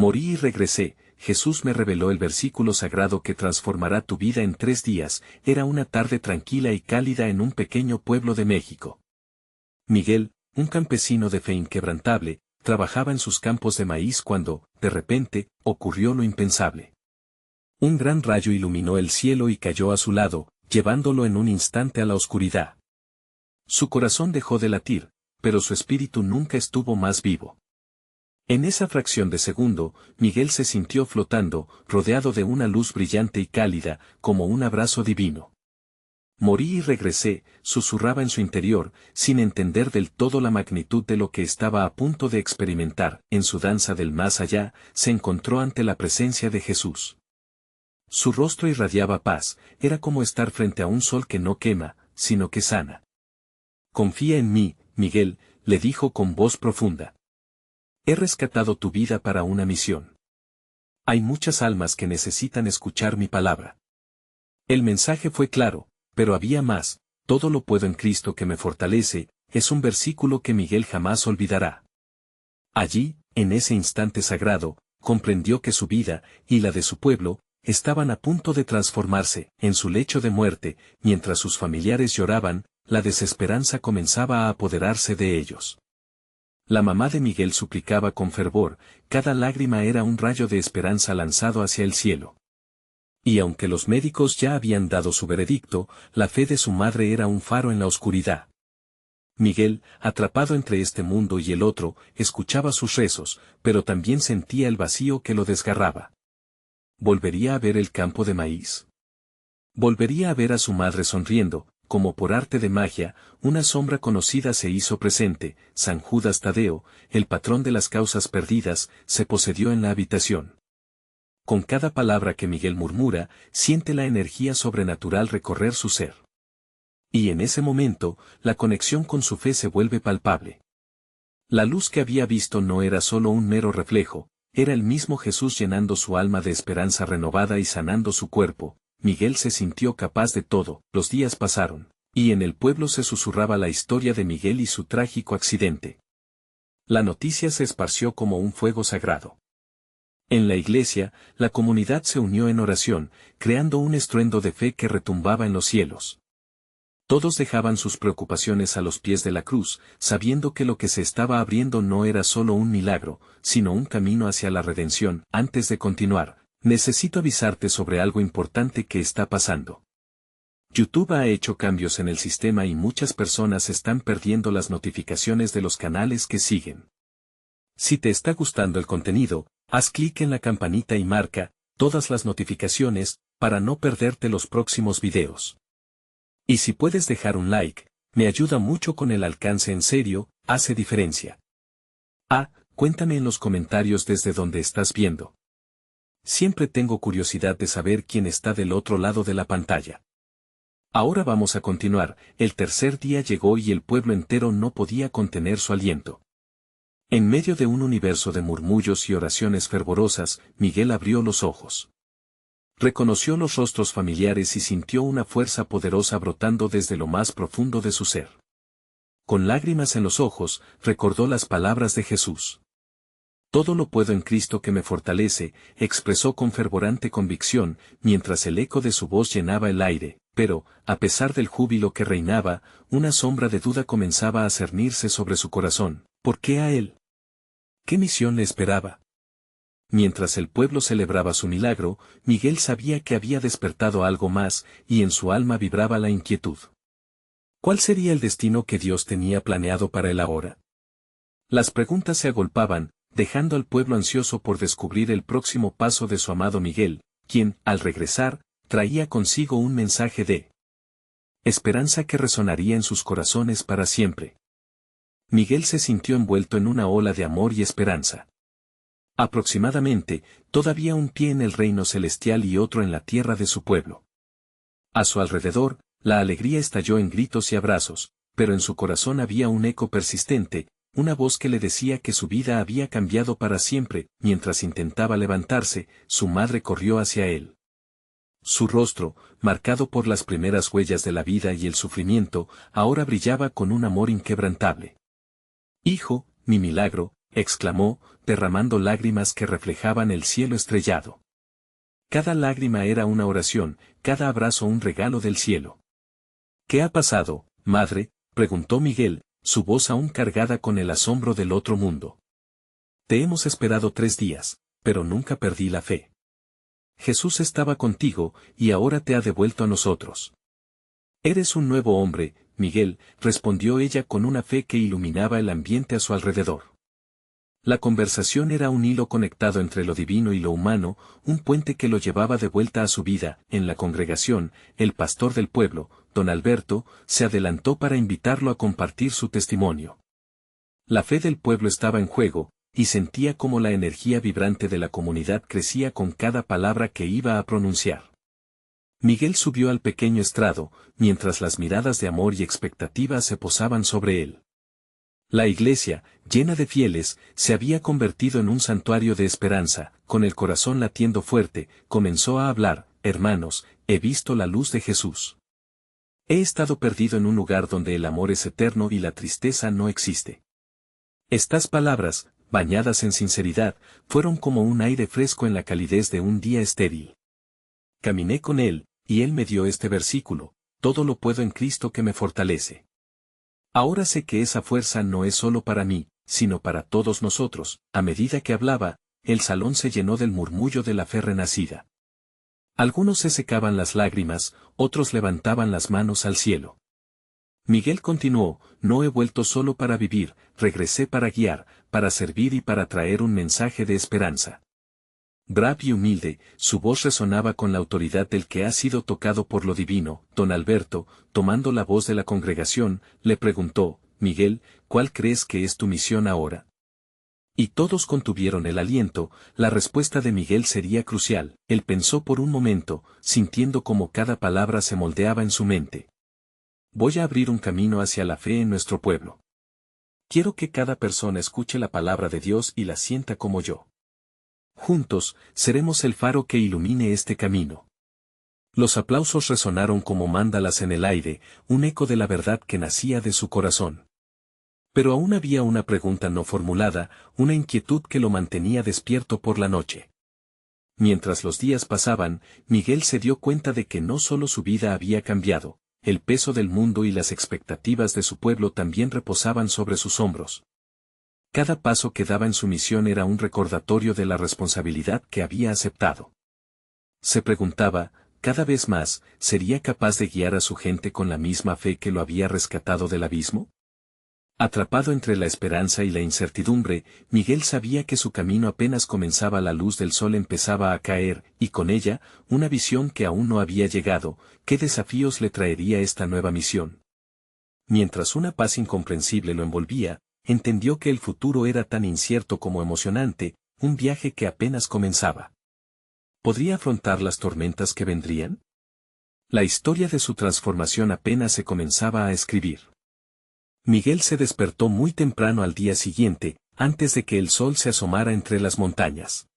Morí y regresé, Jesús me reveló el versículo sagrado que transformará tu vida en 3 días. Era una tarde tranquila y cálida en un pequeño pueblo de México. Miguel, un campesino de fe inquebrantable, trabajaba en sus campos de maíz cuando, de repente, ocurrió lo impensable. Un gran rayo iluminó el cielo y cayó a su lado, llevándolo en un instante a la oscuridad. Su corazón dejó de latir, pero su espíritu nunca estuvo más vivo. En esa fracción de segundo, Miguel se sintió flotando, rodeado de una luz brillante y cálida, como un abrazo divino. Morí y regresé, susurraba en su interior, sin entender del todo la magnitud de lo que estaba a punto de experimentar. En su danza del más allá, se encontró ante la presencia de Jesús. Su rostro irradiaba paz, era como estar frente a un sol que no quema, sino que sana. Confía en mí, Miguel, le dijo con voz profunda. He rescatado tu vida para una misión. Hay muchas almas que necesitan escuchar mi palabra. El mensaje fue claro, pero había más. Todo lo puedo en Cristo que me fortalece, es un versículo que Miguel jamás olvidará. Allí, en ese instante sagrado, comprendió que su vida, y la de su pueblo, estaban a punto de transformarse. En su lecho de muerte, mientras sus familiares lloraban, la desesperanza comenzaba a apoderarse de ellos. La mamá de Miguel suplicaba con fervor, cada lágrima era un rayo de esperanza lanzado hacia el cielo. Y aunque los médicos ya habían dado su veredicto, la fe de su madre era un faro en la oscuridad. Miguel, atrapado entre este mundo y el otro, escuchaba sus rezos, pero también sentía el vacío que lo desgarraba. ¿Volvería a ver el campo de maíz? ¿Volvería a ver a su madre sonriendo? Como por arte de magia, una sombra conocida se hizo presente. San Judas Tadeo, el patrón de las causas perdidas, se posedió en la habitación. Con cada palabra que Miguel murmura, siente la energía sobrenatural recorrer su ser. Y en ese momento, la conexión con su fe se vuelve palpable. La luz que había visto no era solo un mero reflejo, era el mismo Jesús llenando su alma de esperanza renovada y sanando su cuerpo. Miguel se sintió capaz de todo. Los días pasaron, y en el pueblo se susurraba la historia de Miguel y su trágico accidente. La noticia se esparció como un fuego sagrado. En la iglesia, la comunidad se unió en oración, creando un estruendo de fe que retumbaba en los cielos. Todos dejaban sus preocupaciones a los pies de la cruz, sabiendo que lo que se estaba abriendo no era solo un milagro, sino un camino hacia la redención. Antes de continuar, necesito avisarte sobre algo importante que está pasando. YouTube ha hecho cambios en el sistema y muchas personas están perdiendo las notificaciones de los canales que siguen. Si te está gustando el contenido, haz clic en la campanita y marca todas las notificaciones para no perderte los próximos videos. Y si puedes dejar un like, me ayuda mucho con el alcance. En serio, hace diferencia. Cuéntame en los comentarios desde donde estás viendo. Siempre tengo curiosidad de saber quién está del otro lado de la pantalla. Ahora vamos a continuar. El tercer día llegó y el pueblo entero no podía contener su aliento. En medio de un universo de murmullos y oraciones fervorosas, Miguel abrió los ojos. Reconoció los rostros familiares y sintió una fuerza poderosa brotando desde lo más profundo de su ser. Con lágrimas en los ojos, recordó las palabras de Jesús. Todo lo puedo en Cristo que me fortalece, expresó con fervorante convicción, mientras el eco de su voz llenaba el aire, pero, a pesar del júbilo que reinaba, una sombra de duda comenzaba a cernirse sobre su corazón. ¿Por qué a él? ¿Qué misión le esperaba? Mientras el pueblo celebraba su milagro, Miguel sabía que había despertado algo más, y en su alma vibraba la inquietud. ¿Cuál sería el destino que Dios tenía planeado para él ahora? Las preguntas se agolpaban, dejando al pueblo ansioso por descubrir el próximo paso de su amado Miguel, quien, al regresar, traía consigo un mensaje de esperanza que resonaría en sus corazones para siempre. Miguel se sintió envuelto en una ola de amor y esperanza. Aproximadamente, todavía un pie en el reino celestial y otro en la tierra de su pueblo. A su alrededor, la alegría estalló en gritos y abrazos, pero en su corazón había un eco persistente, una voz que le decía que su vida había cambiado para siempre. Mientras intentaba levantarse, su madre corrió hacia él. Su rostro, marcado por las primeras huellas de la vida y el sufrimiento, ahora brillaba con un amor inquebrantable. Hijo, mi milagro, exclamó, derramando lágrimas que reflejaban el cielo estrellado. Cada lágrima era una oración, cada abrazo un regalo del cielo. ¿Qué ha pasado, madre?, preguntó Miguel, su voz aún cargada con el asombro del otro mundo. Te hemos esperado 3 días, pero nunca perdí la fe. Jesús estaba contigo, y ahora te ha devuelto a nosotros. Eres un nuevo hombre, Miguel, respondió ella con una fe que iluminaba el ambiente a su alrededor. La conversación era un hilo conectado entre lo divino y lo humano, un puente que lo llevaba de vuelta a su vida. En la congregación, el pastor del pueblo, don Alberto, se adelantó para invitarlo a compartir su testimonio. La fe del pueblo estaba en juego, y sentía cómo la energía vibrante de la comunidad crecía con cada palabra que iba a pronunciar. Miguel subió al pequeño estrado, mientras las miradas de amor y expectativa se posaban sobre él. La iglesia, llena de fieles, se había convertido en un santuario de esperanza. Con el corazón latiendo fuerte, comenzó a hablar: hermanos, he visto la luz de Jesús. He estado perdido en un lugar donde el amor es eterno y la tristeza no existe. Estas palabras, bañadas en sinceridad, fueron como un aire fresco en la calidez de un día estéril. Caminé con él, y él me dio este versículo: todo lo puedo en Cristo que me fortalece. Ahora sé que esa fuerza no es solo para mí, sino para todos nosotros. A medida que hablaba, el salón se llenó del murmullo de la fe renacida. Algunos se secaban las lágrimas, otros levantaban las manos al cielo. Miguel continuó: no he vuelto solo para vivir, regresé para guiar, para servir y para traer un mensaje de esperanza. Bravo y humilde, su voz resonaba con la autoridad del que ha sido tocado por lo divino. Don Alberto, tomando la voz de la congregación, le preguntó: Miguel, ¿cuál crees que es tu misión ahora? Y todos contuvieron el aliento. La respuesta de Miguel sería crucial. Él pensó por un momento, sintiendo cómo cada palabra se moldeaba en su mente. Voy a abrir un camino hacia la fe en nuestro pueblo. Quiero que cada persona escuche la palabra de Dios y la sienta como yo. Juntos, seremos el faro que ilumine este camino. Los aplausos resonaron como mándalas en el aire, un eco de la verdad que nacía de su corazón. Pero aún había una pregunta no formulada, una inquietud que lo mantenía despierto por la noche. Mientras los días pasaban, Miguel se dio cuenta de que no solo su vida había cambiado, el peso del mundo y las expectativas de su pueblo también reposaban sobre sus hombros. Cada paso que daba en su misión era un recordatorio de la responsabilidad que había aceptado. Se preguntaba, cada vez más, ¿sería capaz de guiar a su gente con la misma fe que lo había rescatado del abismo? Atrapado entre la esperanza y la incertidumbre, Miguel sabía que su camino apenas comenzaba. La luz del sol empezaba a caer, y con ella, una visión que aún no había llegado. ¿Qué desafíos le traería esta nueva misión? Mientras una paz incomprensible lo envolvía, entendió que el futuro era tan incierto como emocionante, un viaje que apenas comenzaba. ¿Podría afrontar las tormentas que vendrían? La historia de su transformación apenas se comenzaba a escribir. Miguel se despertó muy temprano al día siguiente, antes de que el sol se asomara entre las montañas.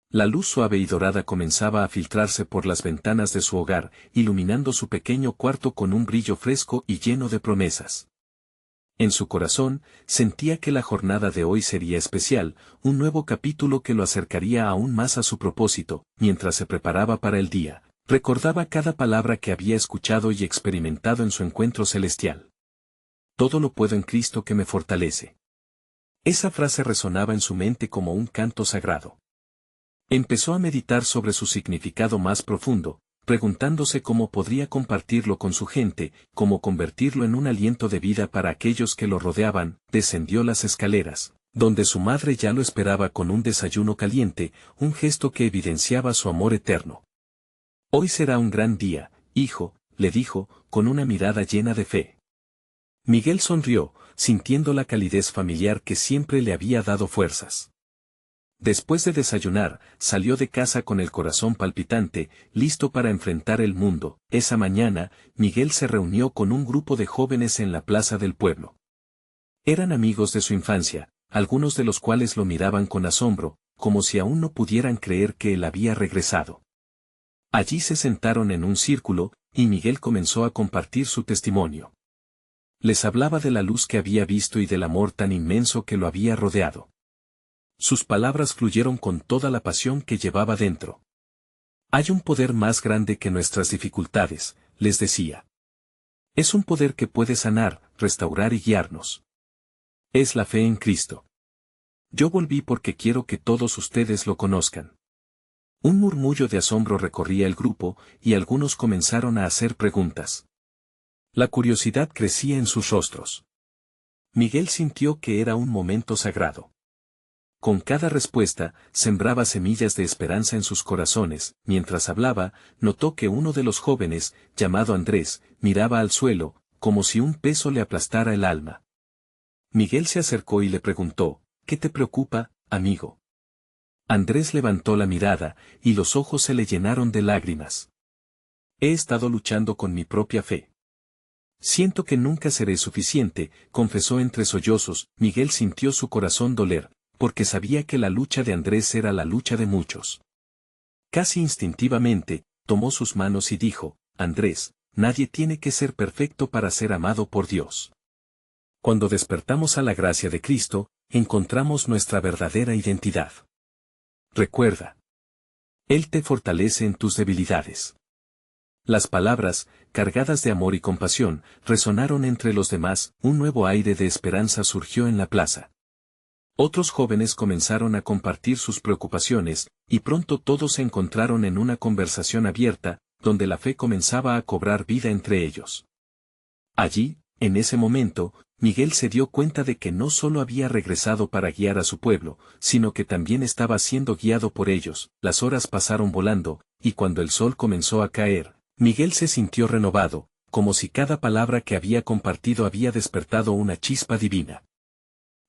La luz suave y dorada comenzaba a filtrarse por las ventanas de su hogar, iluminando su pequeño cuarto con un brillo fresco y lleno de promesas. En su corazón, sentía que la jornada de hoy sería especial, un nuevo capítulo que lo acercaría aún más a su propósito. Mientras se preparaba para el día, recordaba cada palabra que había escuchado y experimentado en su encuentro celestial. Todo lo puedo en Cristo que me fortalece. Esa frase resonaba en su mente como un canto sagrado. Empezó a meditar sobre su significado más profundo, preguntándose cómo podría compartirlo con su gente, cómo convertirlo en un aliento de vida para aquellos que lo rodeaban. Descendió las escaleras, donde su madre ya lo esperaba con un desayuno caliente, un gesto que evidenciaba su amor eterno. Hoy será un gran día, hijo, le dijo, con una mirada llena de fe. Miguel sonrió, sintiendo la calidez familiar que siempre le había dado fuerzas. Después de desayunar, salió de casa con el corazón palpitante, listo para enfrentar el mundo. Esa mañana, Miguel se reunió con un grupo de jóvenes en la plaza del pueblo. Eran amigos de su infancia, algunos de los cuales lo miraban con asombro, como si aún no pudieran creer que él había regresado. Allí se sentaron en un círculo, y Miguel comenzó a compartir su testimonio. Les hablaba de la luz que había visto y del amor tan inmenso que lo había rodeado. Sus palabras fluyeron con toda la pasión que llevaba dentro. Hay un poder más grande que nuestras dificultades, les decía. Es un poder que puede sanar, restaurar y guiarnos. Es la fe en Cristo. Yo volví porque quiero que todos ustedes lo conozcan. Un murmullo de asombro recorría el grupo, y algunos comenzaron a hacer preguntas. La curiosidad crecía en sus rostros. Miguel sintió que era un momento sagrado. Con cada respuesta, sembraba semillas de esperanza en sus corazones. Mientras hablaba, notó que uno de los jóvenes, llamado Andrés, miraba al suelo, como si un peso le aplastara el alma. Miguel se acercó y le preguntó, ¿qué te preocupa, amigo? Andrés levantó la mirada, y los ojos se le llenaron de lágrimas. He estado luchando con mi propia fe. Siento que nunca seré suficiente, confesó entre sollozos. Miguel sintió su corazón doler, porque sabía que la lucha de Andrés era la lucha de muchos. Casi instintivamente, tomó sus manos y dijo, Andrés, nadie tiene que ser perfecto para ser amado por Dios. Cuando despertamos a la gracia de Cristo, encontramos nuestra verdadera identidad. Recuerda. Él te fortalece en tus debilidades. Las palabras, cargadas de amor y compasión, resonaron entre los demás. Un nuevo aire de esperanza surgió en la plaza. Otros jóvenes comenzaron a compartir sus preocupaciones, y pronto todos se encontraron en una conversación abierta, donde la fe comenzaba a cobrar vida entre ellos. Allí, en ese momento, Miguel se dio cuenta de que no solo había regresado para guiar a su pueblo, sino que también estaba siendo guiado por ellos. Las horas pasaron volando, y cuando el sol comenzó a caer, Miguel se sintió renovado, como si cada palabra que había compartido había despertado una chispa divina.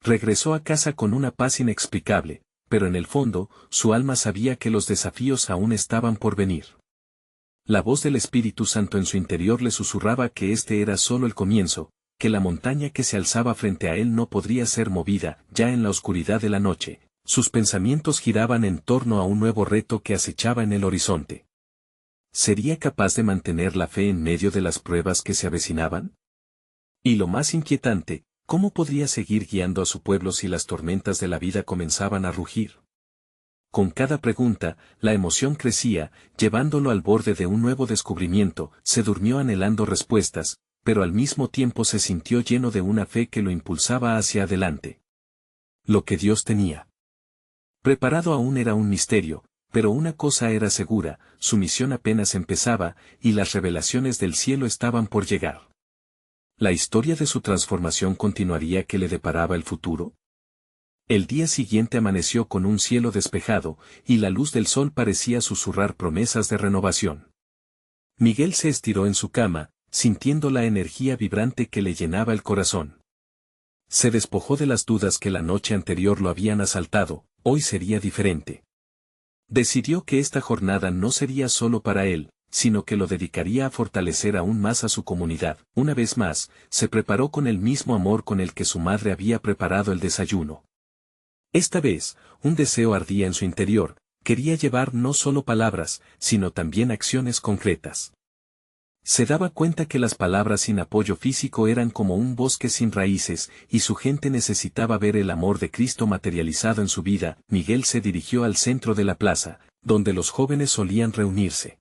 Regresó a casa con una paz inexplicable, pero en el fondo, su alma sabía que los desafíos aún estaban por venir. La voz del Espíritu Santo en su interior le susurraba que este era solo el comienzo, que la montaña que se alzaba frente a él no podría ser movida. Ya en la oscuridad de la noche, sus pensamientos giraban en torno a un nuevo reto que acechaba en el horizonte. ¿Sería capaz de mantener la fe en medio de las pruebas que se avecinaban? Y lo más inquietante, ¿cómo podría seguir guiando a su pueblo si las tormentas de la vida comenzaban a rugir? Con cada pregunta, la emoción crecía, llevándolo al borde de un nuevo descubrimiento. Se durmió anhelando respuestas, pero al mismo tiempo se sintió lleno de una fe que lo impulsaba hacia adelante. Lo que Dios tenía preparado aún era un misterio, pero una cosa era segura, su misión apenas empezaba, y las revelaciones del cielo estaban por llegar. ¿La historia de su transformación continuaría? ¿Qué le deparaba el futuro? El día siguiente amaneció con un cielo despejado, y la luz del sol parecía susurrar promesas de renovación. Miguel se estiró en su cama, sintiendo la energía vibrante que le llenaba el corazón. Se despojó de las dudas que la noche anterior lo habían asaltado. Hoy sería diferente. Decidió que esta jornada no sería solo para él, sino que lo dedicaría a fortalecer aún más a su comunidad. Una vez más, se preparó con el mismo amor con el que su madre había preparado el desayuno. Esta vez, un deseo ardía en su interior, quería llevar no solo palabras, sino también acciones concretas. Se daba cuenta que las palabras sin apoyo físico eran como un bosque sin raíces, y su gente necesitaba ver el amor de Cristo materializado en su vida. Miguel se dirigió al centro de la plaza, donde los jóvenes solían reunirse.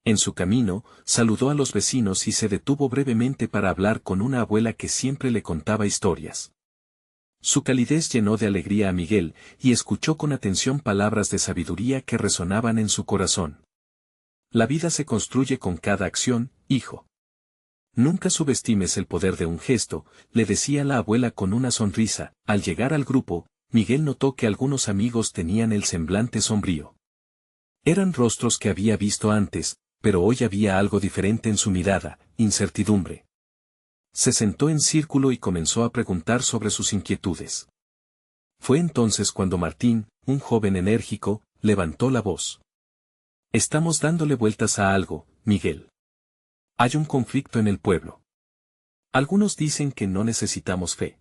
En su camino, saludó a los vecinos y se detuvo brevemente para hablar con una abuela que siempre le contaba historias. Su calidez llenó de alegría a Miguel, y escuchó con atención palabras de sabiduría que resonaban en su corazón. La vida se construye con cada acción, hijo. Nunca subestimes el poder de un gesto, le decía la abuela con una sonrisa. Al llegar al grupo, Miguel notó que algunos amigos tenían el semblante sombrío. Eran rostros que había visto antes, pero hoy había algo diferente en su mirada, incertidumbre. Se sentó en círculo y comenzó a preguntar sobre sus inquietudes. Fue entonces cuando Martín, un joven enérgico, levantó la voz. Estamos dándole vueltas a algo, Miguel. Hay un conflicto en el pueblo. Algunos dicen que no necesitamos fe.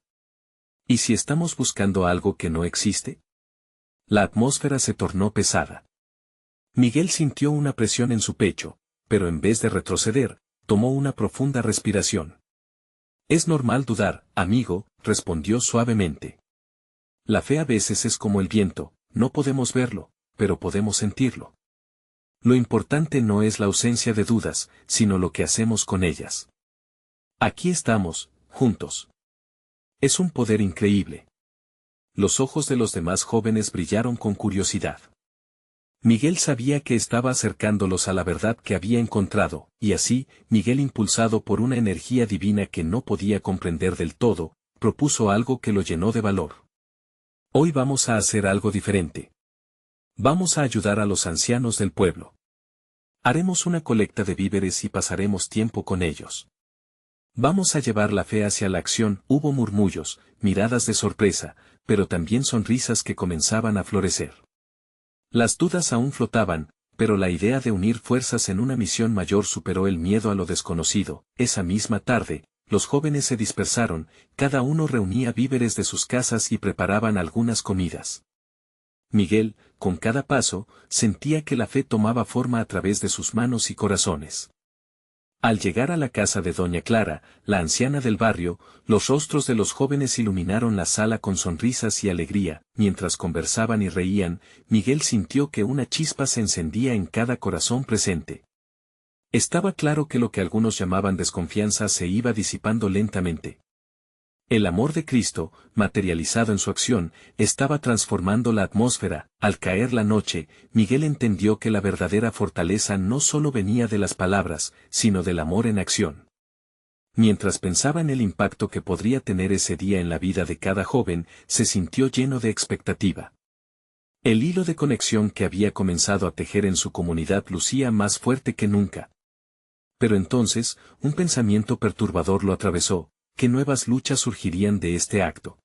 ¿Y si estamos buscando algo que no existe? La atmósfera se tornó pesada. Miguel sintió una presión en su pecho, pero en vez de retroceder, tomó una profunda respiración. Es normal dudar, amigo, respondió suavemente. La fe a veces es como el viento, no podemos verlo, pero podemos sentirlo. Lo importante no es la ausencia de dudas, sino lo que hacemos con ellas. Aquí estamos, juntos. Es un poder increíble. Los ojos de los demás jóvenes brillaron con curiosidad. Miguel sabía que estaba acercándolos a la verdad que había encontrado, y así, Miguel, impulsado por una energía divina que no podía comprender del todo, propuso algo que lo llenó de valor. Hoy vamos a hacer algo diferente. Vamos a ayudar a los ancianos del pueblo. Haremos una colecta de víveres y pasaremos tiempo con ellos. Vamos a llevar la fe hacia la acción. Hubo murmullos, miradas de sorpresa, pero también sonrisas que comenzaban a florecer. Las dudas aún flotaban, pero la idea de unir fuerzas en una misión mayor superó el miedo a lo desconocido. Esa misma tarde, los jóvenes se dispersaron, cada uno reunía víveres de sus casas y preparaban algunas comidas. Miguel, con cada paso, sentía que la fe tomaba forma a través de sus manos y corazones. Al llegar a la casa de doña Clara, la anciana del barrio, los rostros de los jóvenes iluminaron la sala con sonrisas y alegría. Mientras conversaban y reían, Miguel sintió que una chispa se encendía en cada corazón presente. Estaba claro que lo que algunos llamaban desconfianza se iba disipando lentamente. El amor de Cristo, materializado en su acción, estaba transformando la atmósfera. Al caer la noche, Miguel entendió que la verdadera fortaleza no solo venía de las palabras, sino del amor en acción. Mientras pensaba en el impacto que podría tener ese día en la vida de cada joven, se sintió lleno de expectativa. El hilo de conexión que había comenzado a tejer en su comunidad lucía más fuerte que nunca. Pero entonces, un pensamiento perturbador lo atravesó. ¿Qué nuevas luchas surgirían de este acto?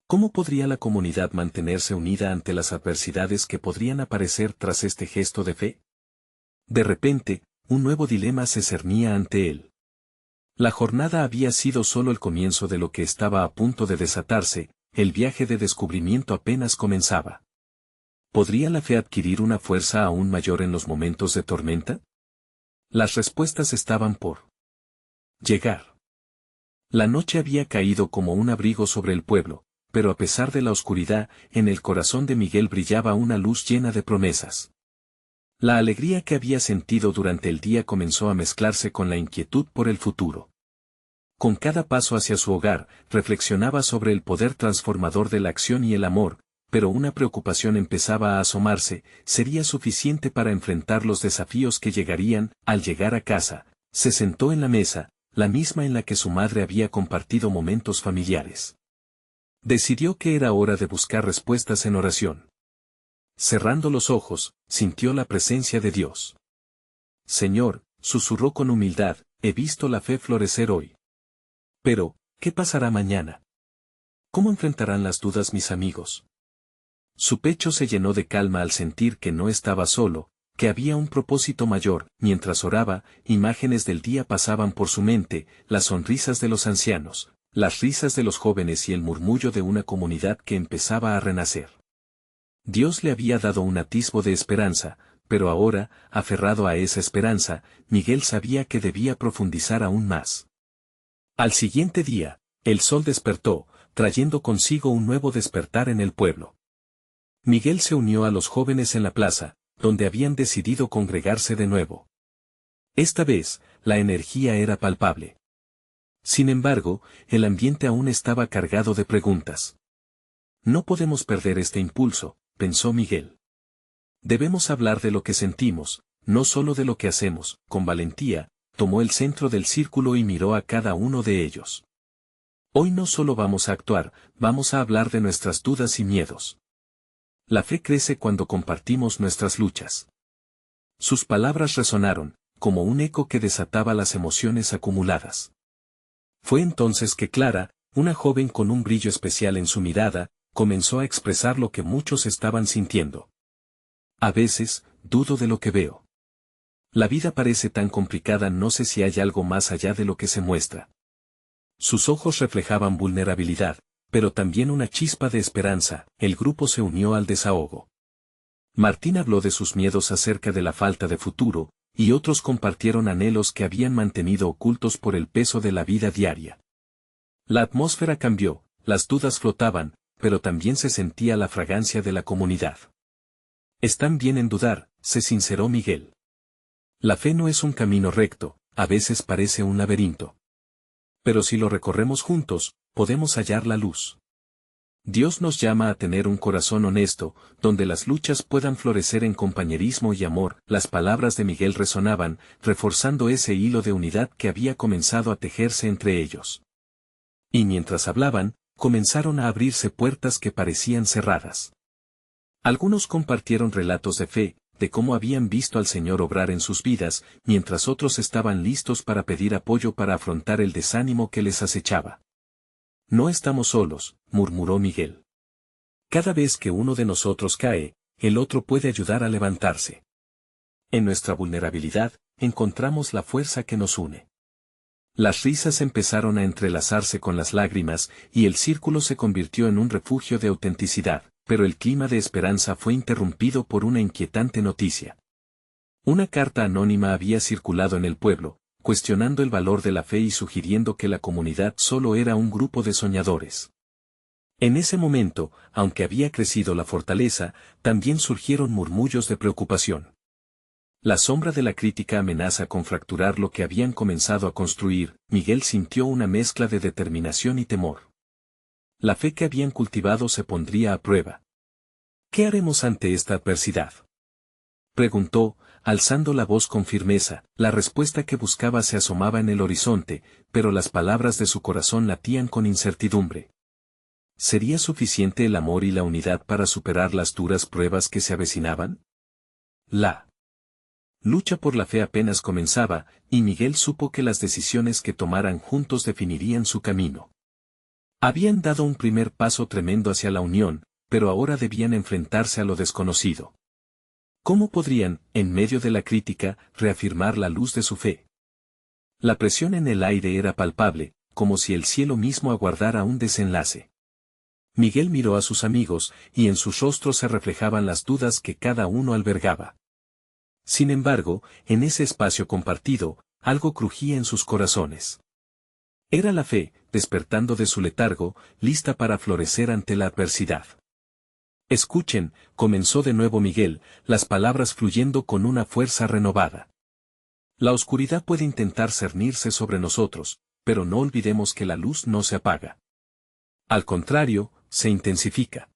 ¿Cómo podría la comunidad mantenerse unida ante las adversidades que podrían aparecer tras este gesto de fe? De repente, un nuevo dilema se cernía ante él. La jornada había sido solo el comienzo de lo que estaba a punto de desatarse. El viaje de descubrimiento apenas comenzaba. ¿Podría la fe adquirir una fuerza aún mayor en los momentos de tormenta? Las respuestas estaban por llegar. La noche había caído como un abrigo sobre el pueblo, pero a pesar de la oscuridad, en el corazón de Miguel brillaba una luz llena de promesas. La alegría que había sentido durante el día comenzó a mezclarse con la inquietud por el futuro. Con cada paso hacia su hogar, reflexionaba sobre el poder transformador de la acción y el amor, pero una preocupación empezaba a asomarse. ¿Sería suficiente para enfrentar los desafíos que llegarían? Al llegar a casa, se sentó en la mesa, la misma en la que su madre había compartido momentos familiares. Decidió que era hora de buscar respuestas en oración. Cerrando los ojos, sintió la presencia de Dios. Señor, susurró con humildad, he visto la fe florecer hoy. Pero, ¿qué pasará mañana? ¿Cómo enfrentarán las dudas mis amigos? Su pecho se llenó de calma al sentir que no estaba solo, que había un propósito mayor. Mientras oraba, imágenes del día pasaban por su mente, las sonrisas de los ancianos, las risas de los jóvenes y el murmullo de una comunidad que empezaba a renacer. Dios le había dado un atisbo de esperanza, pero ahora, aferrado a esa esperanza, Miguel sabía que debía profundizar aún más. Al siguiente día, el sol despertó, trayendo consigo un nuevo despertar en el pueblo. Miguel se unió a los jóvenes en la plaza, donde habían decidido congregarse de nuevo. Esta vez, la energía era palpable. Sin embargo, el ambiente aún estaba cargado de preguntas. No podemos perder este impulso, pensó Miguel. Debemos hablar de lo que sentimos, no solo de lo que hacemos. Con valentía, tomó el centro del círculo y miró a cada uno de ellos. Hoy no solo vamos a actuar, vamos a hablar de nuestras dudas y miedos. La fe crece cuando compartimos nuestras luchas. Sus palabras resonaron, como un eco que desataba las emociones acumuladas. Fue entonces que Clara, una joven con un brillo especial en su mirada, comenzó a expresar lo que muchos estaban sintiendo. A veces, dudo de lo que veo. La vida parece tan complicada, no sé si hay algo más allá de lo que se muestra. Sus ojos reflejaban vulnerabilidad, pero también una chispa de esperanza. El grupo se unió al desahogo. Martín habló de sus miedos acerca de la falta de futuro, y otros compartieron anhelos que habían mantenido ocultos por el peso de la vida diaria. La atmósfera cambió, las dudas flotaban, pero también se sentía la fragancia de la comunidad. Están bien en dudar, se sinceró Miguel. La fe no es un camino recto, a veces parece un laberinto. Pero si lo recorremos juntos, podemos hallar la luz. Dios nos llama a tener un corazón honesto, donde las luchas puedan florecer en compañerismo y amor. Las palabras de Miguel resonaban, reforzando ese hilo de unidad que había comenzado a tejerse entre ellos. Y mientras hablaban, comenzaron a abrirse puertas que parecían cerradas. Algunos compartieron relatos de fe, de cómo habían visto al Señor obrar en sus vidas, mientras otros estaban listos para pedir apoyo para afrontar el desánimo que les acechaba. No estamos solos, murmuró Miguel. Cada vez que uno de nosotros cae, el otro puede ayudar a levantarse. En nuestra vulnerabilidad, encontramos la fuerza que nos une. Las risas empezaron a entrelazarse con las lágrimas, y el círculo se convirtió en un refugio de autenticidad, pero el clima de esperanza fue interrumpido por una inquietante noticia. Una carta anónima había circulado en el pueblo, cuestionando el valor de la fe y sugiriendo que la comunidad solo era un grupo de soñadores. En ese momento, aunque había crecido la fortaleza, también surgieron murmullos de preocupación. La sombra de la crítica amenaza con fracturar lo que habían comenzado a construir. Miguel sintió una mezcla de determinación y temor. La fe que habían cultivado se pondría a prueba. ¿Qué haremos ante esta adversidad?, preguntó, alzando la voz con firmeza. La respuesta que buscaba se asomaba en el horizonte, pero las palabras de su corazón latían con incertidumbre. ¿Sería suficiente el amor y la unidad para superar las duras pruebas que se avecinaban? La lucha por la fe apenas comenzaba, y Miguel supo que las decisiones que tomaran juntos definirían su camino. Habían dado un primer paso tremendo hacia la unión, pero ahora debían enfrentarse a lo desconocido. ¿Cómo podrían, en medio de la crítica, reafirmar la luz de su fe? La presión en el aire era palpable, como si el cielo mismo aguardara un desenlace. Miguel miró a sus amigos, y en sus rostros se reflejaban las dudas que cada uno albergaba. Sin embargo, en ese espacio compartido, algo crujía en sus corazones. Era la fe, despertando de su letargo, lista para florecer ante la adversidad. Escuchen, comenzó de nuevo Miguel, las palabras fluyendo con una fuerza renovada. La oscuridad puede intentar cernirse sobre nosotros, pero no olvidemos que la luz no se apaga. Al contrario, se intensifica.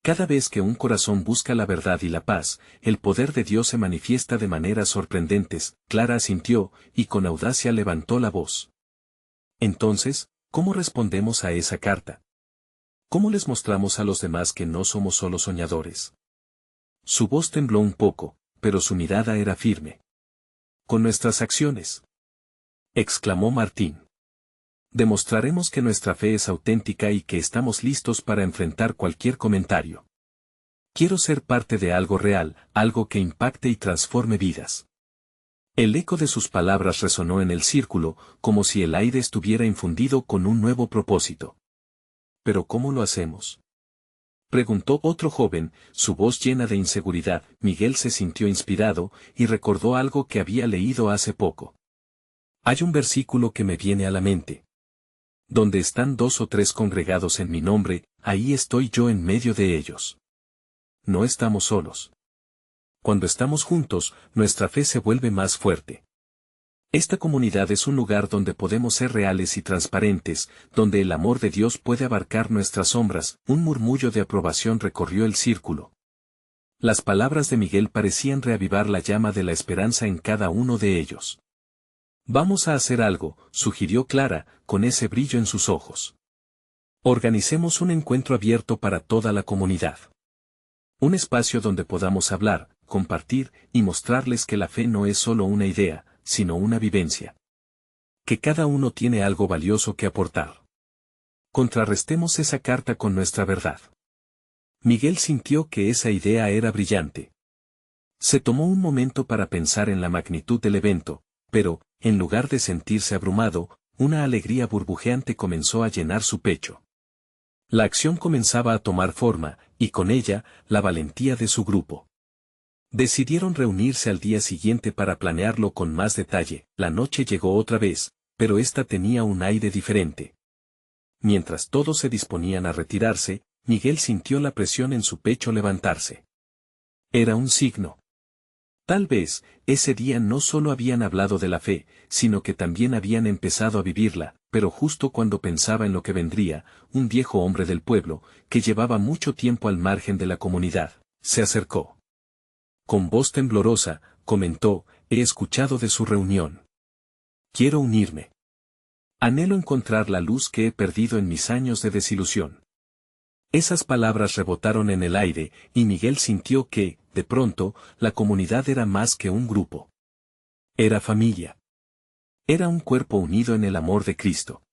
Cada vez que un corazón busca la verdad y la paz, el poder de Dios se manifiesta de maneras sorprendentes. Clara asintió, y con audacia levantó la voz. Entonces, ¿cómo respondemos a esa carta? ¿Cómo les mostramos a los demás que no somos solo soñadores? Su voz tembló un poco, pero su mirada era firme. Con nuestras acciones, exclamó Martín. Demostraremos que nuestra fe es auténtica y que estamos listos para enfrentar cualquier comentario. Quiero ser parte de algo real, algo que impacte y transforme vidas. El eco de sus palabras resonó en el círculo, como si el aire estuviera infundido con un nuevo propósito. ¿Pero cómo lo hacemos?, preguntó otro joven, su voz llena de inseguridad. Miguel se sintió inspirado, y recordó algo que había leído hace poco. Hay un versículo que me viene a la mente. Donde están 2 o 3 congregados en mi nombre, ahí estoy yo en medio de ellos. No estamos solos. Cuando estamos juntos, nuestra fe se vuelve más fuerte. Esta comunidad es un lugar donde podemos ser reales y transparentes, donde el amor de Dios puede abarcar nuestras sombras. Un murmullo de aprobación recorrió el círculo. Las palabras de Miguel parecían reavivar la llama de la esperanza en cada uno de ellos. Vamos a hacer algo, sugirió Clara, con ese brillo en sus ojos. Organicemos un encuentro abierto para toda la comunidad. Un espacio donde podamos hablar, compartir, y mostrarles que la fe no es solo una idea, sino una vivencia. Que cada uno tiene algo valioso que aportar. Contrarrestemos esa carta con nuestra verdad. Miguel sintió que esa idea era brillante. Se tomó un momento para pensar en la magnitud del evento, pero, en lugar de sentirse abrumado, una alegría burbujeante comenzó a llenar su pecho. La acción comenzaba a tomar forma, y con ella, la valentía de su grupo. Decidieron reunirse al día siguiente para planearlo con más detalle. La noche llegó otra vez, pero esta tenía un aire diferente. Mientras todos se disponían a retirarse, Miguel sintió la presión en su pecho levantarse. Era un signo. Tal vez, ese día no solo habían hablado de la fe, sino que también habían empezado a vivirla, pero justo cuando pensaba en lo que vendría, un viejo hombre del pueblo, que llevaba mucho tiempo al margen de la comunidad, se acercó. Con voz temblorosa, comentó: he escuchado de su reunión. Quiero unirme. Anhelo encontrar la luz que he perdido en mis años de desilusión. Esas palabras rebotaron en el aire, y Miguel sintió que, de pronto, la comunidad era más que un grupo. Era familia. Era un cuerpo unido en el amor de Cristo.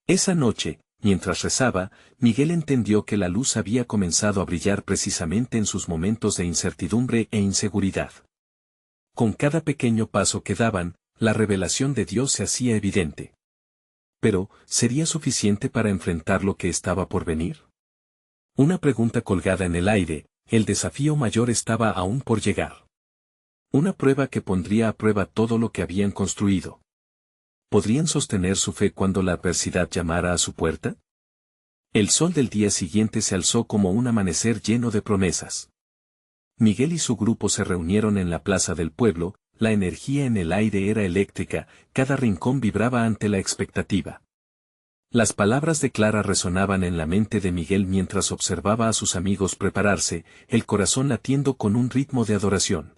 Esa noche, mientras rezaba, Miguel entendió que la luz había comenzado a brillar precisamente en sus momentos de incertidumbre e inseguridad. Con cada pequeño paso que daban, la revelación de Dios se hacía evidente. Pero, ¿sería suficiente para enfrentar lo que estaba por venir? Una pregunta colgada en el aire, el desafío mayor estaba aún por llegar. Una prueba que pondría a prueba todo lo que habían construido. ¿Podrían sostener su fe cuando la adversidad llamara a su puerta? El sol del día siguiente se alzó como un amanecer lleno de promesas. Miguel y su grupo se reunieron en la plaza del pueblo, la energía en el aire era eléctrica, cada rincón vibraba ante la expectativa. Las palabras de Clara resonaban en la mente de Miguel mientras observaba a sus amigos prepararse, el corazón latiendo con un ritmo de adoración.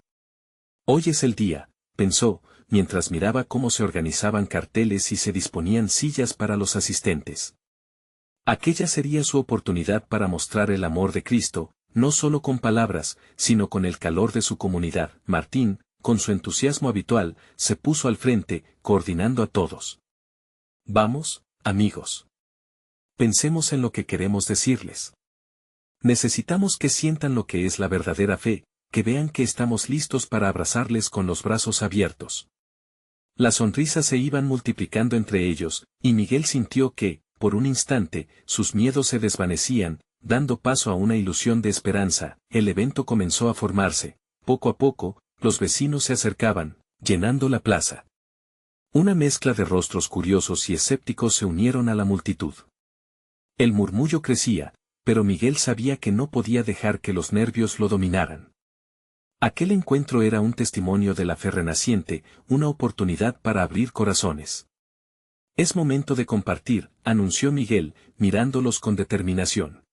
Hoy es el día, pensó, mientras miraba cómo se organizaban carteles y se disponían sillas para los asistentes. Aquella sería su oportunidad para mostrar el amor de Cristo, no solo con palabras, sino con el calor de su comunidad. Martín, con su entusiasmo habitual, se puso al frente, coordinando a todos. Vamos, amigos. Pensemos en lo que queremos decirles. Necesitamos que sientan lo que es la verdadera fe, que vean que estamos listos para abrazarles con los brazos abiertos. Las sonrisas se iban multiplicando entre ellos, y Miguel sintió que, por un instante, sus miedos se desvanecían, dando paso a una ilusión de esperanza. El evento comenzó a formarse. Poco a poco, los vecinos se acercaban, llenando la plaza. Una mezcla de rostros curiosos y escépticos se unieron a la multitud. El murmullo crecía, pero Miguel sabía que no podía dejar que los nervios lo dominaran. Aquel encuentro era un testimonio de la fe renaciente, una oportunidad para abrir corazones. Es momento de compartir, anunció Miguel, mirándolos con determinación.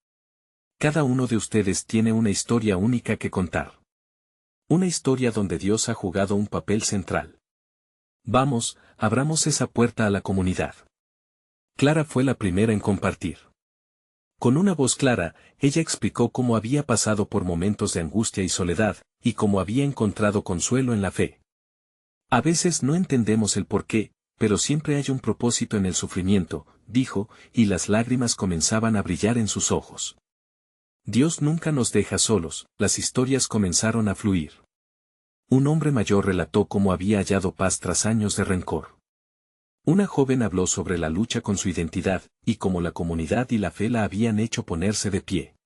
Cada uno de ustedes tiene una historia única que contar. Una historia donde Dios ha jugado un papel central. Vamos, abramos esa puerta a la comunidad. Clara fue la primera en compartir. Con una voz clara, ella explicó cómo había pasado por momentos de angustia y soledad, y cómo había encontrado consuelo en la fe. A veces no entendemos el porqué, pero siempre hay un propósito en el sufrimiento, dijo, y las lágrimas comenzaban a brillar en sus ojos. Dios nunca nos deja solos, las historias comenzaron a fluir. Un hombre mayor relató cómo había hallado paz tras años de rencor. Una joven habló sobre la lucha con su identidad, y cómo la comunidad y la fe la habían hecho ponerse de pie.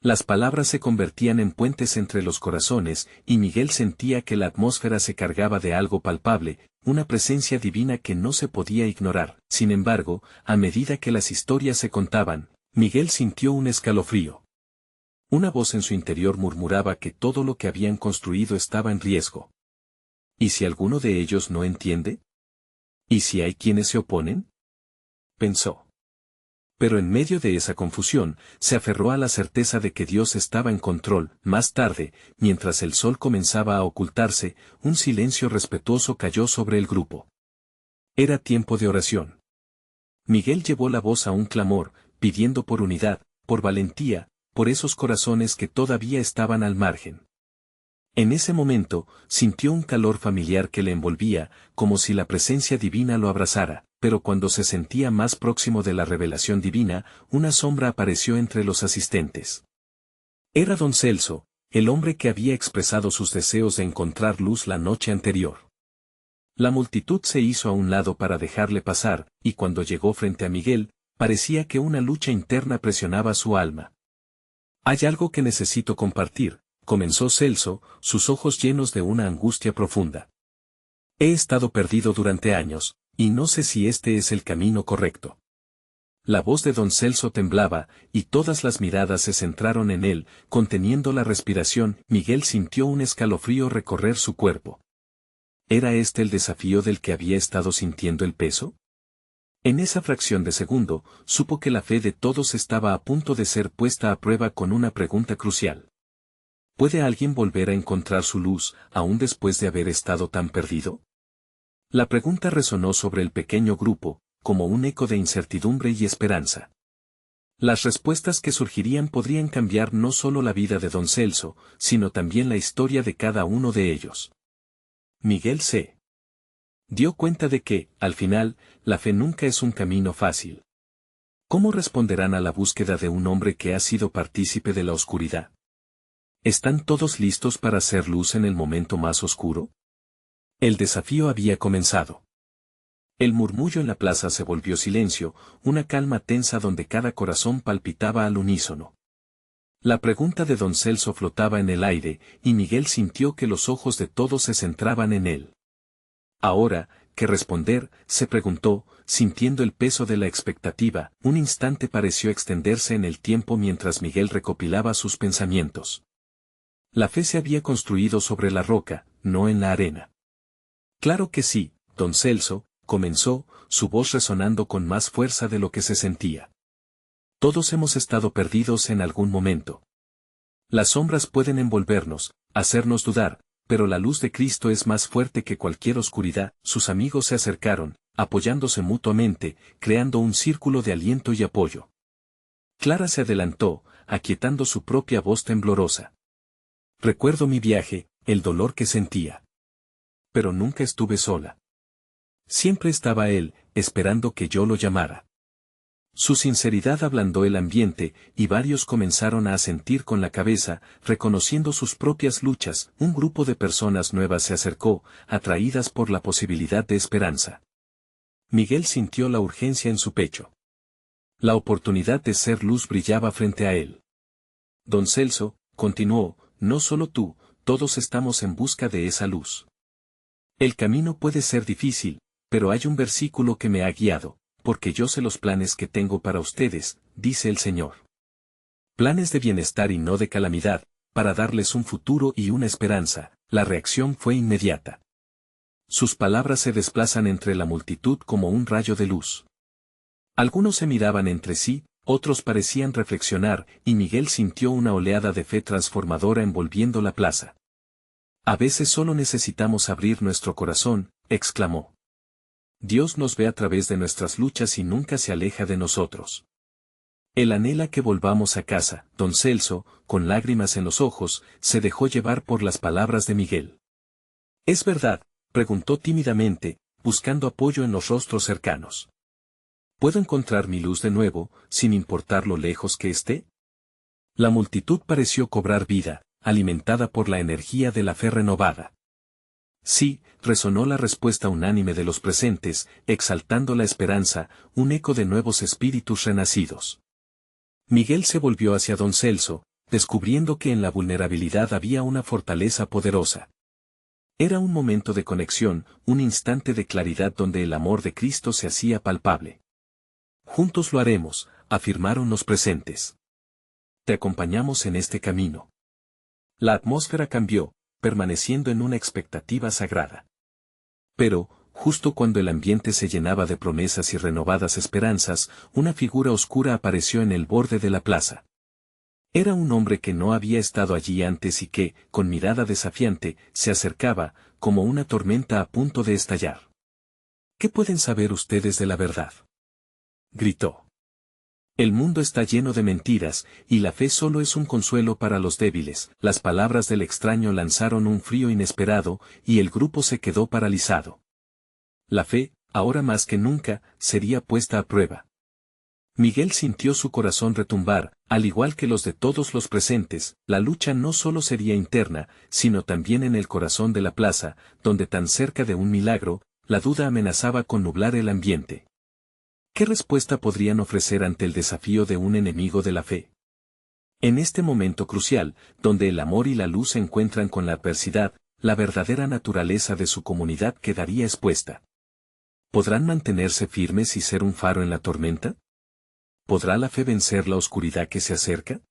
Las palabras se convertían en puentes entre los corazones, y Miguel sentía que la atmósfera se cargaba de algo palpable, una presencia divina que no se podía ignorar. Sin embargo, a medida que las historias se contaban, Miguel sintió un escalofrío. Una voz en su interior murmuraba que todo lo que habían construido estaba en riesgo. ¿Y si alguno de ellos no entiende? ¿Y si hay quienes se oponen? Pensó. Pero en medio de esa confusión, se aferró a la certeza de que Dios estaba en control. Más tarde, mientras el sol comenzaba a ocultarse, un silencio respetuoso cayó sobre el grupo. Era tiempo de oración. Miguel llevó la voz a un clamor, pidiendo por unidad, por valentía, por esos corazones que todavía estaban al margen. En ese momento, sintió un calor familiar que le envolvía, como si la presencia divina lo abrazara, pero cuando se sentía más próximo de la revelación divina, una sombra apareció entre los asistentes. Era don Celso, el hombre que había expresado sus deseos de encontrar luz la noche anterior. La multitud se hizo a un lado para dejarle pasar, y cuando llegó frente a Miguel, parecía que una lucha interna presionaba su alma. Hay algo que necesito compartir, comenzó Celso, sus ojos llenos de una angustia profunda. He estado perdido durante años, y no sé si este es el camino correcto. La voz de don Celso temblaba, y todas las miradas se centraron en él, conteniendo la respiración. Miguel sintió un escalofrío recorrer su cuerpo. ¿Era este el desafío del que había estado sintiendo el peso? En esa fracción de segundo, supo que la fe de todos estaba a punto de ser puesta a prueba con una pregunta crucial. ¿Puede alguien volver a encontrar su luz, aún después de haber estado tan perdido? La pregunta resonó sobre el pequeño grupo, como un eco de incertidumbre y esperanza. Las respuestas que surgirían podrían cambiar no solo la vida de don Celso, sino también la historia de cada uno de ellos. Miguel se dio cuenta de que, al final, la fe nunca es un camino fácil. ¿Cómo responderán a la búsqueda de un hombre que ha sido partícipe de la oscuridad? ¿Están todos listos para hacer luz en el momento más oscuro? El desafío había comenzado. El murmullo en la plaza se volvió silencio, una calma tensa donde cada corazón palpitaba al unísono. La pregunta de don Celso flotaba en el aire, y Miguel sintió que los ojos de todos se centraban en él. Ahora, ¿qué responder?, se preguntó, sintiendo el peso de la expectativa. Un instante pareció extenderse en el tiempo mientras Miguel recopilaba sus pensamientos. La fe se había construido sobre la roca, no en la arena. Claro que sí, don Celso, comenzó, su voz resonando con más fuerza de lo que se sentía. Todos hemos estado perdidos en algún momento. Las sombras pueden envolvernos, hacernos dudar, pero la luz de Cristo es más fuerte que cualquier oscuridad. Sus amigos se acercaron, apoyándose mutuamente, creando un círculo de aliento y apoyo. Clara se adelantó, aquietando su propia voz temblorosa. Recuerdo mi viaje, el dolor que sentía. Pero nunca estuve sola. Siempre estaba él, esperando que yo lo llamara. Su sinceridad ablandó el ambiente, y varios comenzaron a asentir con la cabeza, reconociendo sus propias luchas. Un grupo de personas nuevas se acercó, atraídas por la posibilidad de esperanza. Miguel sintió la urgencia en su pecho. La oportunidad de ser luz brillaba frente a él. Don Celso, continuó, no solo tú, todos estamos en busca de esa luz. El camino puede ser difícil, pero hay un versículo que me ha guiado, porque yo sé los planes que tengo para ustedes, dice el Señor. Planes de bienestar y no de calamidad, para darles un futuro y una esperanza. La reacción fue inmediata. Sus palabras se desplazan entre la multitud como un rayo de luz. Algunos se miraban entre sí, otros parecían reflexionar, y Miguel sintió una oleada de fe transformadora envolviendo la plaza. A veces solo necesitamos abrir nuestro corazón, exclamó. Dios nos ve a través de nuestras luchas y nunca se aleja de nosotros. Él anhela que volvamos a casa. Don Celso, con lágrimas en los ojos, se dejó llevar por las palabras de Miguel. ¿Es verdad?, preguntó tímidamente, buscando apoyo en los rostros cercanos. ¿Puedo encontrar mi luz de nuevo, sin importar lo lejos que esté? La multitud pareció cobrar vida, alimentada por la energía de la fe renovada. Sí, resonó la respuesta unánime de los presentes, exaltando la esperanza, un eco de nuevos espíritus renacidos. Miguel se volvió hacia don Celso, descubriendo que en la vulnerabilidad había una fortaleza poderosa. Era un momento de conexión, un instante de claridad donde el amor de Cristo se hacía palpable. Juntos lo haremos, afirmaron los presentes. Te acompañamos en este camino. La atmósfera cambió, permaneciendo en una expectativa sagrada. Pero, justo cuando el ambiente se llenaba de promesas y renovadas esperanzas, una figura oscura apareció en el borde de la plaza. Era un hombre que no había estado allí antes y que, con mirada desafiante, se acercaba, como una tormenta a punto de estallar. ¿Qué pueden saber ustedes de la verdad?, gritó. El mundo está lleno de mentiras, y la fe solo es un consuelo para los débiles. Las palabras del extraño lanzaron un frío inesperado, y el grupo se quedó paralizado. La fe, ahora más que nunca, sería puesta a prueba. Miguel sintió su corazón retumbar, al igual que los de todos los presentes. La lucha no solo sería interna, sino también en el corazón de la plaza, donde tan cerca de un milagro, la duda amenazaba con nublar el ambiente. ¿Qué respuesta podrían ofrecer ante el desafío de un enemigo de la fe? En este momento crucial, donde el amor y la luz se encuentran con la adversidad, la verdadera naturaleza de su comunidad quedaría expuesta. ¿Podrán mantenerse firmes y ser un faro en la tormenta? ¿podrá la fe vencer la oscuridad que se acerca?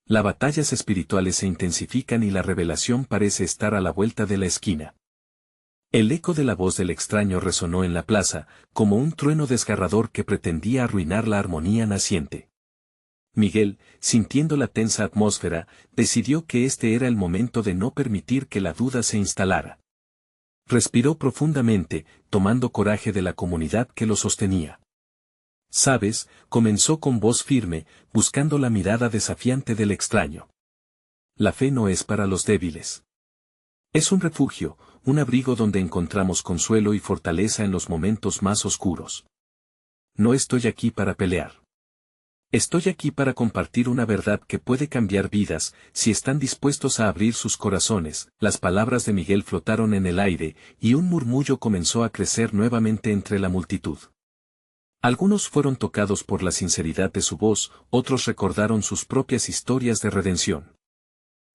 Las batallas espirituales se intensifican y la revelación parece estar a la vuelta de la esquina. El eco de la voz del extraño resonó en la plaza, como un trueno desgarrador que pretendía arruinar la armonía naciente. Miguel, sintiendo la tensa atmósfera, decidió que este era el momento de no permitir que la duda se instalara. Respiró profundamente, tomando coraje de la comunidad que lo sostenía. «Sabes», comenzó con voz firme, buscando la mirada desafiante del extraño. «La fe no es para los débiles. Es un refugio, un abrigo donde encontramos consuelo y fortaleza en los momentos más oscuros. No estoy aquí para pelear. Estoy aquí para compartir una verdad que puede cambiar vidas, si están dispuestos a abrir sus corazones». Las palabras de Miguel flotaron en el aire, y un murmullo comenzó a crecer nuevamente entre la multitud. Algunos fueron tocados por la sinceridad de su voz, otros recordaron sus propias historias de redención.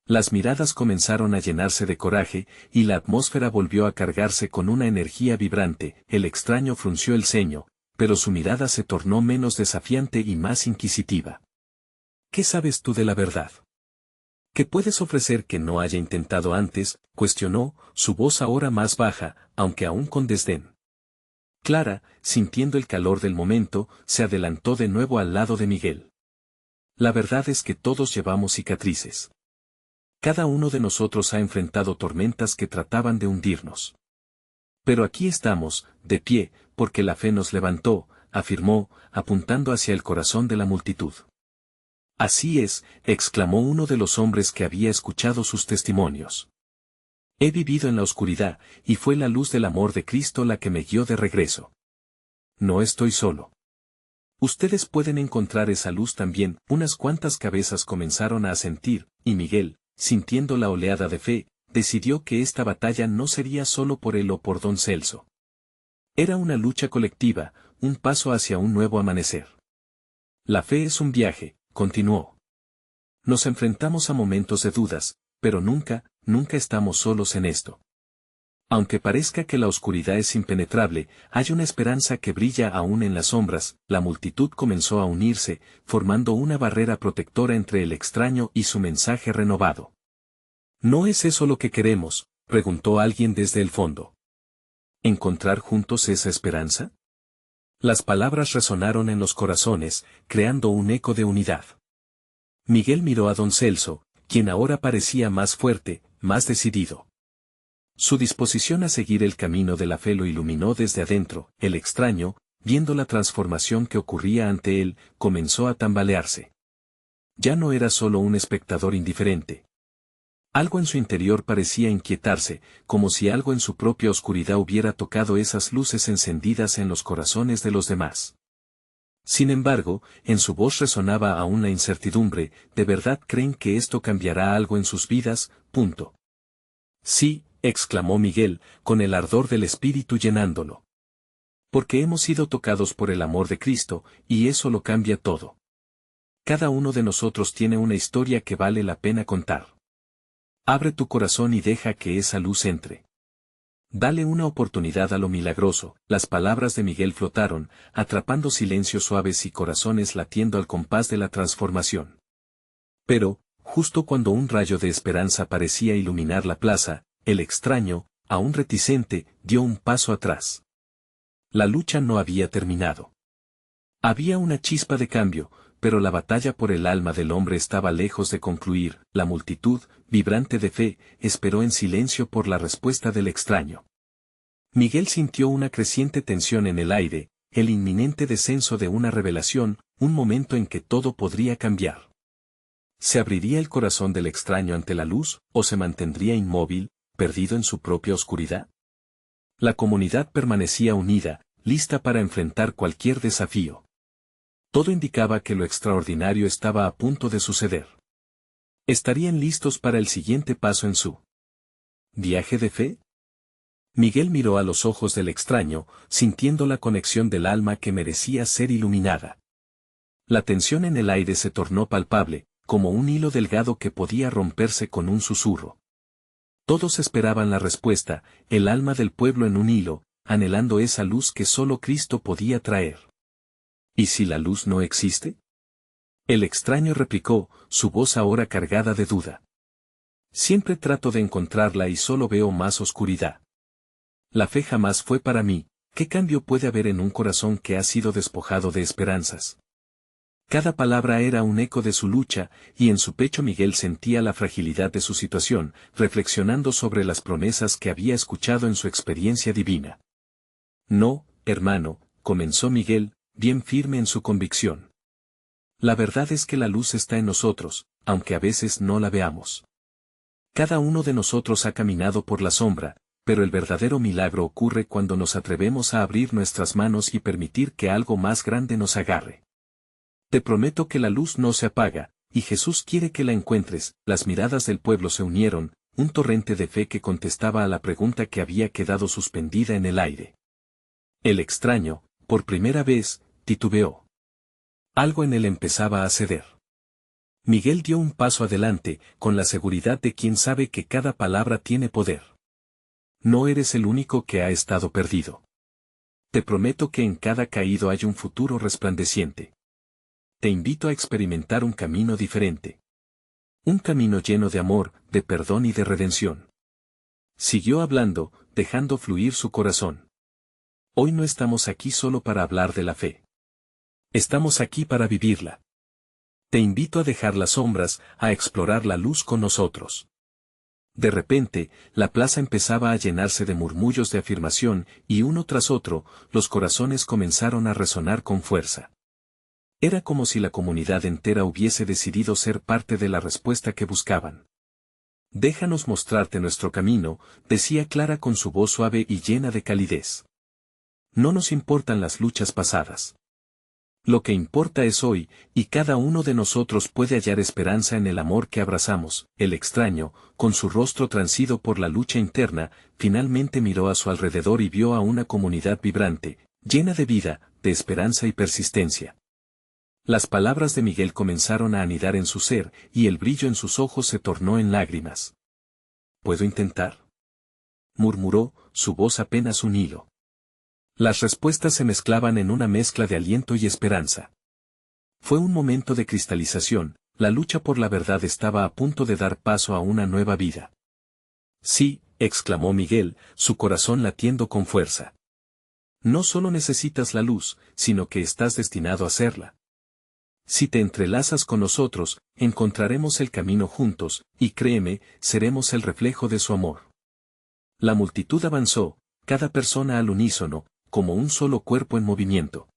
Las miradas comenzaron a llenarse de coraje, y la atmósfera volvió a cargarse con una energía vibrante. El extraño frunció el ceño, pero su mirada se tornó menos desafiante y más inquisitiva. «¿Qué sabes tú de la verdad? ¿Qué puedes ofrecer que no haya intentado antes?», cuestionó, su voz ahora más baja, aunque aún con desdén. Clara, sintiendo el calor del momento, se adelantó de nuevo al lado de Miguel. «La verdad es que todos llevamos cicatrices. Cada uno de nosotros ha enfrentado tormentas que trataban de hundirnos. Pero aquí estamos, de pie, porque la fe nos levantó», afirmó, apuntando hacia el corazón de la multitud. «Así es», exclamó uno de los hombres que había escuchado sus testimonios. «He vivido en la oscuridad, y fue la luz del amor de Cristo la que me guió de regreso. No estoy solo. Ustedes pueden encontrar esa luz también». Unas cuantas cabezas comenzaron a asentir, y Miguel, sintiendo la oleada de fe, decidió que esta batalla no sería solo por él o por don Celso. Era una lucha colectiva, un paso hacia un nuevo amanecer. «La fe es un viaje», continuó. «Nos enfrentamos a momentos de dudas, pero nunca estamos solos en esto. Aunque parezca que la oscuridad es impenetrable, hay una esperanza que brilla aún en las sombras». La multitud comenzó a unirse, formando una barrera protectora entre el extraño y su mensaje renovado. «¿No es eso lo que queremos?», preguntó alguien desde el fondo. «¿Encontrar juntos esa esperanza?». Las palabras resonaron en los corazones, creando un eco de unidad. Miguel miró a don Celso, quien ahora parecía más fuerte, más decidido. Su disposición a seguir el camino de la fe lo iluminó desde adentro. El extraño, viendo la transformación que ocurría ante él, comenzó a tambalearse. Ya no era solo un espectador indiferente. Algo en su interior parecía inquietarse, como si algo en su propia oscuridad hubiera tocado esas luces encendidas en los corazones de los demás. Sin embargo, en su voz resonaba aún la incertidumbre. «¿De verdad creen que esto cambiará algo en sus vidas?». «Sí», exclamó Miguel, con el ardor del espíritu llenándolo. «Porque hemos sido tocados por el amor de Cristo, y eso lo cambia todo. Cada uno de nosotros tiene una historia que vale la pena contar. Abre tu corazón y deja que esa luz entre. Dale una oportunidad a lo milagroso». Las palabras de Miguel flotaron, atrapando silencios suaves y corazones latiendo al compás de la transformación. Pero, justo cuando un rayo de esperanza parecía iluminar la plaza, el extraño, aún reticente, dio un paso atrás. La lucha no había terminado. Había una chispa de cambio, pero la batalla por el alma del hombre estaba lejos de concluir. La multitud, vibrante de fe, esperó en silencio por la respuesta del extraño. Miguel sintió una creciente tensión en el aire, el inminente descenso de una revelación, un momento en que todo podría cambiar. ¿Se abriría el corazón del extraño ante la luz, o se mantendría inmóvil, perdido en su propia oscuridad? La comunidad permanecía unida, lista para enfrentar cualquier desafío. Todo indicaba que lo extraordinario estaba a punto de suceder. ¿Estarían listos para el siguiente paso en su viaje de fe? Miguel miró a los ojos del extraño, sintiendo la conexión del alma que merecía ser iluminada. La tensión en el aire se tornó palpable, como un hilo delgado que podía romperse con un susurro. Todos esperaban la respuesta, el alma del pueblo en un hilo, anhelando esa luz que solo Cristo podía traer. ¿Y si la luz no existe? El extraño replicó, su voz ahora cargada de duda. Siempre trato de encontrarla y solo veo más oscuridad. La fe jamás fue para mí. ¿Qué cambio puede haber en un corazón que ha sido despojado de esperanzas? Cada palabra era un eco de su lucha, y en su pecho Miguel sentía la fragilidad de su situación, reflexionando sobre las promesas que había escuchado en su experiencia divina. No, hermano, comenzó Miguel, bien firme en su convicción. La verdad es que la luz está en nosotros, aunque a veces no la veamos. Cada uno de nosotros ha caminado por la sombra, pero el verdadero milagro ocurre cuando nos atrevemos a abrir nuestras manos y permitir que algo más grande nos agarre. Te prometo que la luz no se apaga, y Jesús quiere que la encuentres. Las miradas del pueblo se unieron, un torrente de fe que contestaba a la pregunta que había quedado suspendida en el aire. El extraño, por primera vez, titubeó. Algo en él empezaba a ceder. Miguel dio un paso adelante, con la seguridad de quien sabe que cada palabra tiene poder. No eres el único que ha estado perdido. Te prometo que en cada caído hay un futuro resplandeciente. Te invito a experimentar un camino diferente. Un camino lleno de amor, de perdón y de redención. Siguió hablando, dejando fluir su corazón. Hoy no estamos aquí solo para hablar de la fe. Estamos aquí para vivirla. Te invito a dejar las sombras, a explorar la luz con nosotros. De repente, la plaza empezaba a llenarse de murmullos de afirmación, y uno tras otro, los corazones comenzaron a resonar con fuerza. Era como si la comunidad entera hubiese decidido ser parte de la respuesta que buscaban. Déjanos mostrarte nuestro camino, decía Clara con su voz suave y llena de calidez. No nos importan las luchas pasadas. Lo que importa es hoy, y cada uno de nosotros puede hallar esperanza en el amor que abrazamos. El extraño, con su rostro transido por la lucha interna, finalmente miró a su alrededor y vio a una comunidad vibrante, llena de vida, de esperanza y persistencia. Las palabras de Miguel comenzaron a anidar en su ser, y el brillo en sus ojos se tornó en lágrimas. ¿Puedo intentar?, murmuró, su voz apenas un hilo. Las respuestas se mezclaban en una mezcla de aliento y esperanza. Fue un momento de cristalización, la lucha por la verdad estaba a punto de dar paso a una nueva vida. Sí, exclamó Miguel, su corazón latiendo con fuerza. No solo necesitas la luz, sino que estás destinado a serla. Si te entrelazas con nosotros, encontraremos el camino juntos, y créeme, seremos el reflejo de su amor. La multitud avanzó, cada persona al unísono, como un solo cuerpo en movimiento.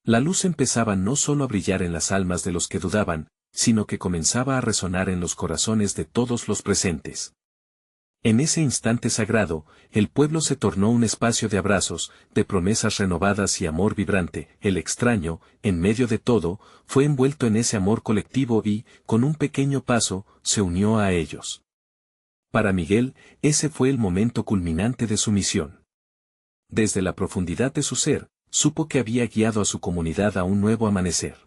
La luz empezaba no solo a brillar en las almas de los que dudaban, sino que comenzaba a resonar en los corazones de todos los presentes. En ese instante sagrado, el pueblo se tornó un espacio de abrazos, de promesas renovadas y amor vibrante. El extraño, en medio de todo, fue envuelto en ese amor colectivo y, con un pequeño paso, se unió a ellos. Para Miguel, ese fue el momento culminante de su misión. Desde la profundidad de su ser, supo que había guiado a su comunidad a un nuevo amanecer.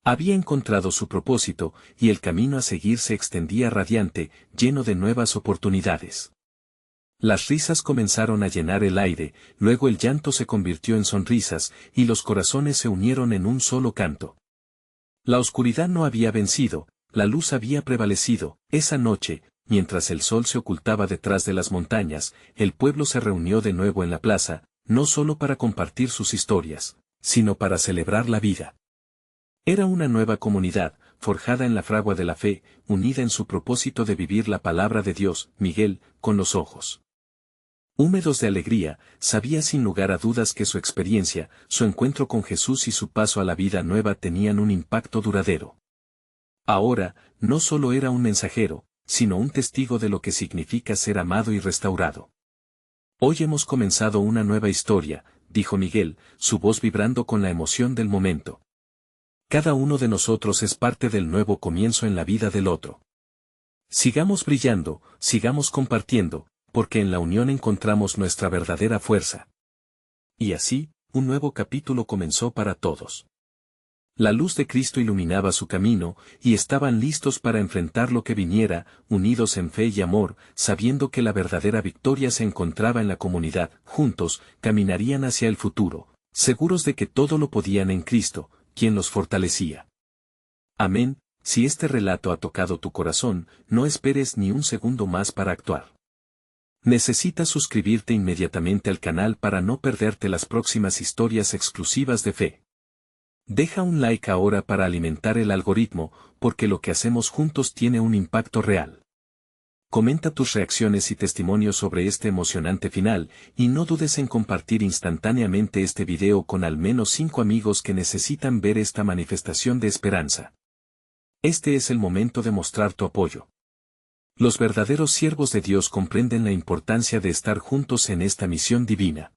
Había encontrado su propósito, y el camino a seguir se extendía radiante, lleno de nuevas oportunidades. Las risas comenzaron a llenar el aire, luego el llanto se convirtió en sonrisas, y los corazones se unieron en un solo canto. La oscuridad no había vencido, la luz había prevalecido. Esa noche, mientras el sol se ocultaba detrás de las montañas, el pueblo se reunió de nuevo en la plaza, no solo para compartir sus historias, sino para celebrar la vida. Era una nueva comunidad, forjada en la fragua de la fe, unida en su propósito de vivir la palabra de Dios. Miguel, con los ojos húmedos de alegría, sabía sin lugar a dudas que su experiencia, su encuentro con Jesús y su paso a la vida nueva tenían un impacto duradero. Ahora, no solo era un mensajero, sino un testigo de lo que significa ser amado y restaurado. Hoy hemos comenzado una nueva historia, dijo Miguel, su voz vibrando con la emoción del momento. Cada uno de nosotros es parte del nuevo comienzo en la vida del otro. Sigamos brillando, sigamos compartiendo, porque en la unión encontramos nuestra verdadera fuerza. Y así, un nuevo capítulo comenzó para todos. La luz de Cristo iluminaba su camino, y estaban listos para enfrentar lo que viniera, unidos en fe y amor, sabiendo que la verdadera victoria se encontraba en la comunidad. Juntos, caminarían hacia el futuro, seguros de que todo lo podían en Cristo, quien los fortalecía. Amén. Si este relato ha tocado tu corazón, no esperes ni un segundo más para actuar. Necesitas suscribirte inmediatamente al canal para no perderte las próximas historias exclusivas de fe. Deja un like ahora para alimentar el algoritmo, porque lo que hacemos juntos tiene un impacto real. Comenta tus reacciones y testimonios sobre este emocionante final, y no dudes en compartir instantáneamente este video con al menos 5 amigos que necesitan ver esta manifestación de esperanza. Este es el momento de mostrar tu apoyo. Los verdaderos siervos de Dios comprenden la importancia de estar juntos en esta misión divina.